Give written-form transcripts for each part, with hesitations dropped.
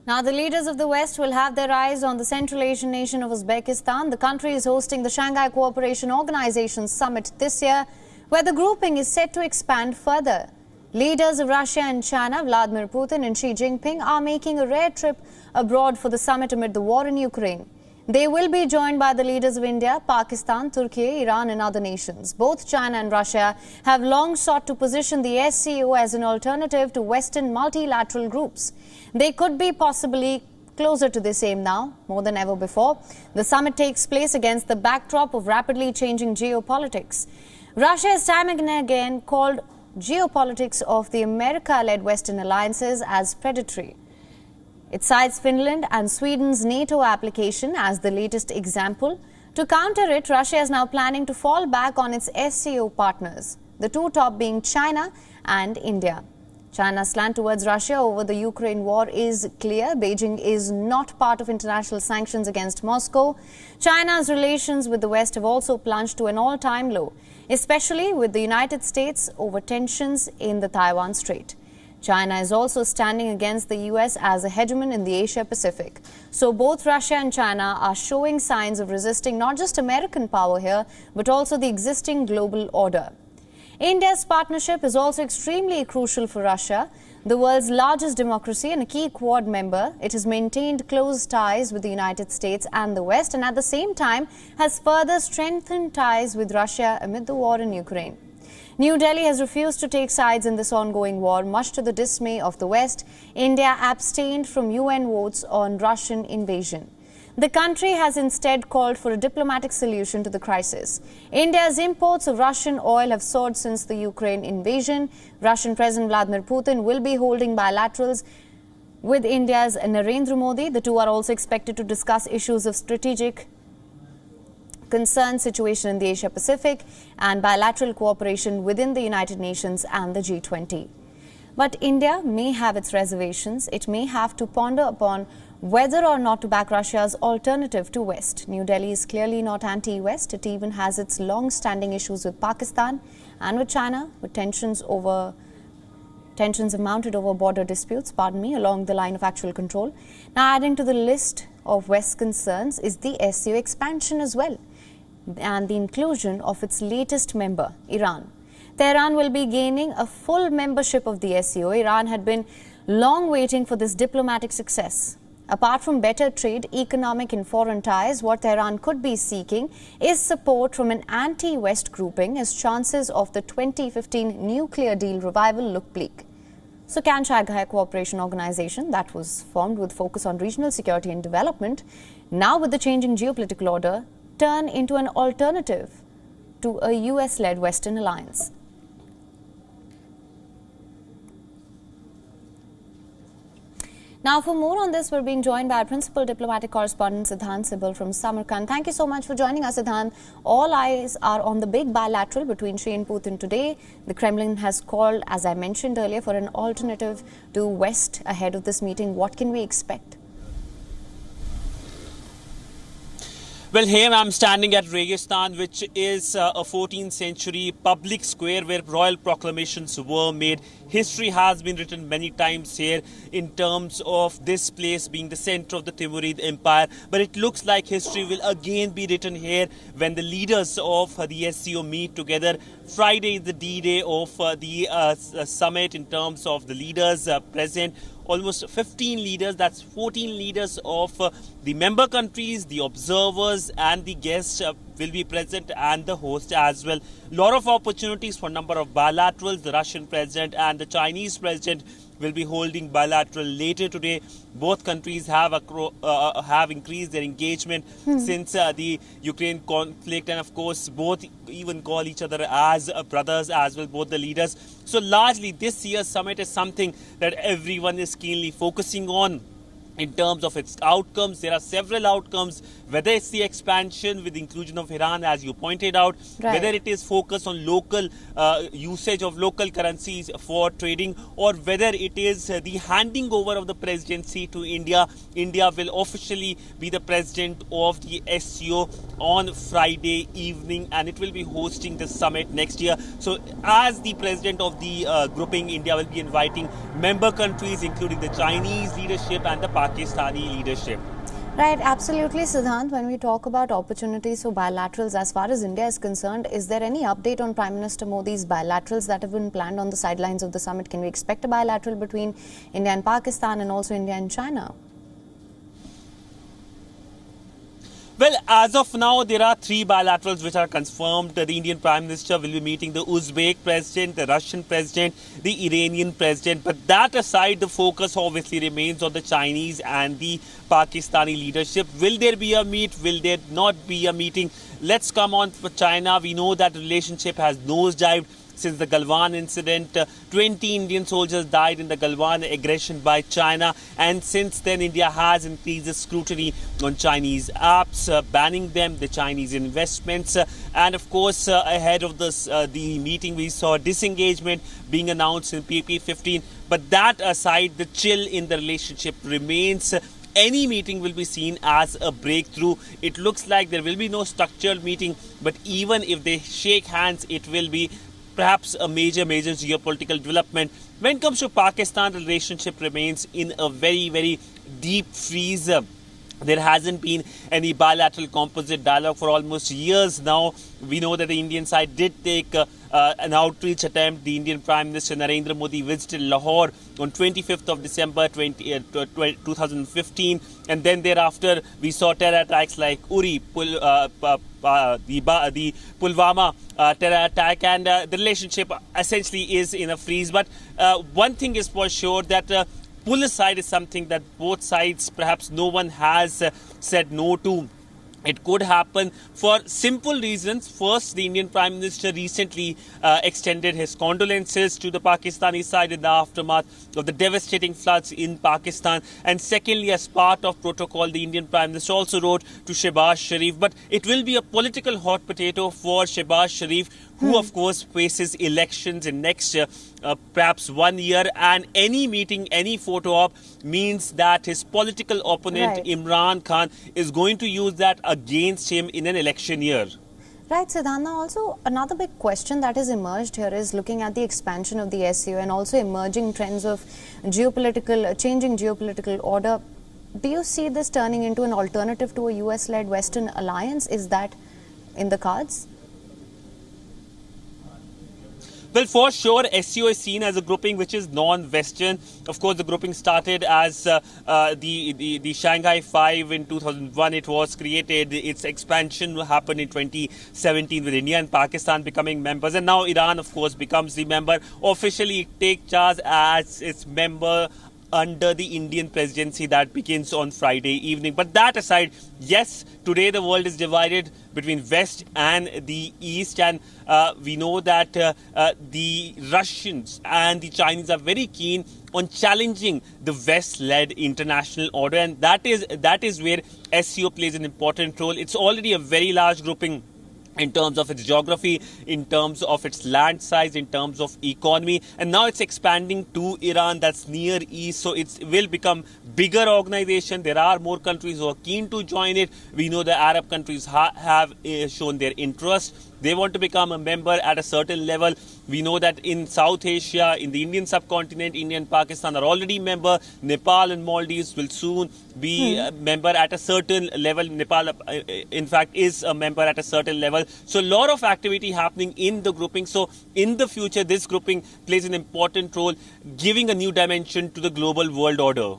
Now, the leaders of the West will have their eyes on the Central Asian nation of Uzbekistan. The country is hosting the Shanghai Cooperation Organization Summit this year, where the grouping is set to expand further. Leaders of Russia and China, Vladimir Putin and Xi Jinping, are making a rare trip abroad for the summit amid the war in Ukraine. They will be joined by the leaders of India, Pakistan, Turkey, Iran and other nations. Both China and Russia have long sought to position the SCO as an alternative to Western multilateral groups. They could be possibly closer to this aim now, more than ever before. The summit takes place against the backdrop of rapidly changing geopolitics. Russia has time and again called geopolitics of the America-led Western alliances as predatory. It cites Finland and Sweden's NATO application as the latest example. To counter it, Russia is now planning to fall back on its SCO partners, the two top being China and India. China's slant towards Russia over the Ukraine war is clear. Beijing is not part of international sanctions against Moscow. China's relations with the West have also plunged to an all-time low, especially with the United States over tensions in the Taiwan Strait. China is also standing against the US as a hegemon in the Asia-Pacific. So both Russia and China are showing signs of resisting not just American power here, but also the existing global order. India's partnership is also extremely crucial for Russia, the world's largest democracy and a key Quad member. It has maintained close ties with the United States and the West, and at the same time has further strengthened ties with Russia amid the war in Ukraine. New Delhi has refused to take sides in this ongoing war, much to the dismay of the West. India abstained from UN votes on Russian invasion. The country has instead called for a diplomatic solution to the crisis. India's imports of Russian oil have soared since the Ukraine invasion. Russian President Vladimir Putin will be holding bilaterals with India's Narendra Modi. The two are also expected to discuss issues of strategic concern, situation in the Asia-Pacific and bilateral cooperation within the United Nations and the G20. But India may have its reservations. It may have to ponder upon whether or not to back Russia's alternative to West. New Delhi is clearly not anti-West. It even has its long-standing issues with Pakistan and with China, with tensions have mounted over border disputes, along the line of actual control. Now, adding to the list of West concerns is the SCO expansion as well, and the inclusion of its latest member, Iran. Tehran will be gaining a full membership of the SCO. Iran had been long waiting for this diplomatic success. Apart from better trade, economic and foreign ties, what Tehran could be seeking is support from an anti-West grouping, as chances of the 2015 nuclear deal revival look bleak. So can Shanghai Cooperation Organization, that was formed with focus on regional security and development, now with the changing geopolitical order, turn into an alternative to a US-led Western alliance? Now, for more on this, we're being joined by our principal diplomatic correspondent, Siddhant Sibal from Samarkand. Thank you so much for joining us, Siddhant. All eyes are on the big bilateral between Xi and Putin today. The Kremlin has called, as I mentioned earlier, for an alternative to West ahead of this meeting. What can we expect? Well, here I'm standing at Registan, which is a 14th century public square where royal proclamations were made. History has been written many times here in terms of this place being the center of the Timurid Empire. But it looks like history will again be written here when the leaders of the SCO meet together. Friday is the D-Day of the summit in terms of the leaders present. Almost 15 leaders, that's 14 leaders of the member countries, the observers and the guests will be present, and the host as well. A lot of opportunities for a number of bilaterals. The Russian president and the Chinese president will be holding bilateral later today. Both countries have increased their engagement since the Ukraine conflict, and of course both even call each other as brothers as well, both the leaders. So largely this year's summit is something that everyone is keenly focusing on. In terms of its outcomes, there are several outcomes, whether it's the expansion with the inclusion of Iran, as you pointed out, whether it is focused on local usage of local currencies for trading, or whether it is the handing over of the presidency to India. India will officially be the president of the SCO on Friday evening, and it will be hosting the summit next year. So as the president of the grouping, India will be inviting member countries, including the Chinese leadership and the Pakistan Pakistani leadership. Right, absolutely, Siddhant. When we talk about opportunities for bilaterals, as far as India is concerned, is there any update on Prime Minister Modi's bilaterals that have been planned on the sidelines of the summit? Can we expect a bilateral between India and Pakistan and also India and China? Well, as of now, there are 3 bilaterals which are confirmed. The Indian Prime Minister will be meeting the Uzbek President, the Russian President, the Iranian President. But that aside, the focus obviously remains on the Chinese and the Pakistani leadership. Will there be a meet? Will there not be a meeting? Let's come on for China. We know that the relationship has nosedived since the Galwan incident. 20 Indian soldiers died in the Galwan aggression by China, and since then India has increased the scrutiny on Chinese apps, banning them, the Chinese investments, and of course ahead of this the meeting we saw disengagement being announced in PP15. But that aside, the chill in the relationship remains. Any meeting will be seen as a breakthrough. It looks like there will be no structured meeting, but even if they shake hands, it will be perhaps a major geopolitical development. When it comes to Pakistan, the relationship remains in a very deep freeze. There hasn't been any bilateral composite dialogue for almost years now. We know that the Indian side did take an outreach attempt. The Indian Prime Minister Narendra Modi visited Lahore on 25th of December 2015, and then thereafter we saw terror attacks like Uri, the Pulwama terror attack, and the relationship essentially is in a freeze. But one thing is for sure, that pull aside is something that both sides, perhaps no one has said no to. It could happen for simple reasons. First, the Indian Prime Minister recently extended his condolences to the Pakistani side in the aftermath of the devastating floods in Pakistan. And secondly, as part of protocol, the Indian Prime Minister also wrote to Shehbaz Sharif. But it will be a political hot potato for Shehbaz Sharif, who of course faces elections in next perhaps 1 year, and any meeting, any photo op means that his political opponent Imran Khan is going to use that against him in an election year. Right, Siddhant. Also, another big question that has emerged here is looking at the expansion of the SCO and also emerging trends of changing geopolitical order. Do you see this turning into an alternative to a US-led Western alliance? Is that in the cards? Well, for sure, SCO is seen as a grouping which is non-Western. Of course, the grouping started as the Shanghai 5 in 2001. It was created. Its expansion happened in 2017 with India and Pakistan becoming members. And now Iran, of course, becomes the member. Officially, take charge as its member under the Indian presidency that begins on Friday evening. But that aside, yes, today the world is divided between West and the East, and we know that the Russians and the Chinese are very keen on challenging the West-led international order, and that is where SCO plays an important role. It's already a very large grouping in terms of its geography, in terms of its land size, in terms of economy, and now it's expanding to Iran, that's near east, so it will become bigger organization. There are more countries who are keen to join it. We know the Arab countries have shown their interest. They want to become a member at a certain level. We know that in South Asia, in the Indian subcontinent, India and Pakistan are already member. Nepal and Maldives will soon be a member at a certain level. Nepal, in fact, is a member at a certain level. So a lot of activity happening in the grouping. So in the future, this grouping plays an important role, giving a new dimension to the global world order.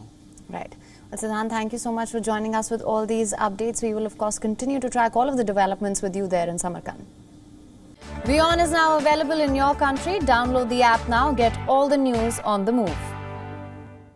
Right. Well, Siddhant, thank you so much for joining us with all these updates. We will, of course, continue to track all of the developments with you there in Samarkand. WION is now available in your country. Download the app now. Get all the news on the move.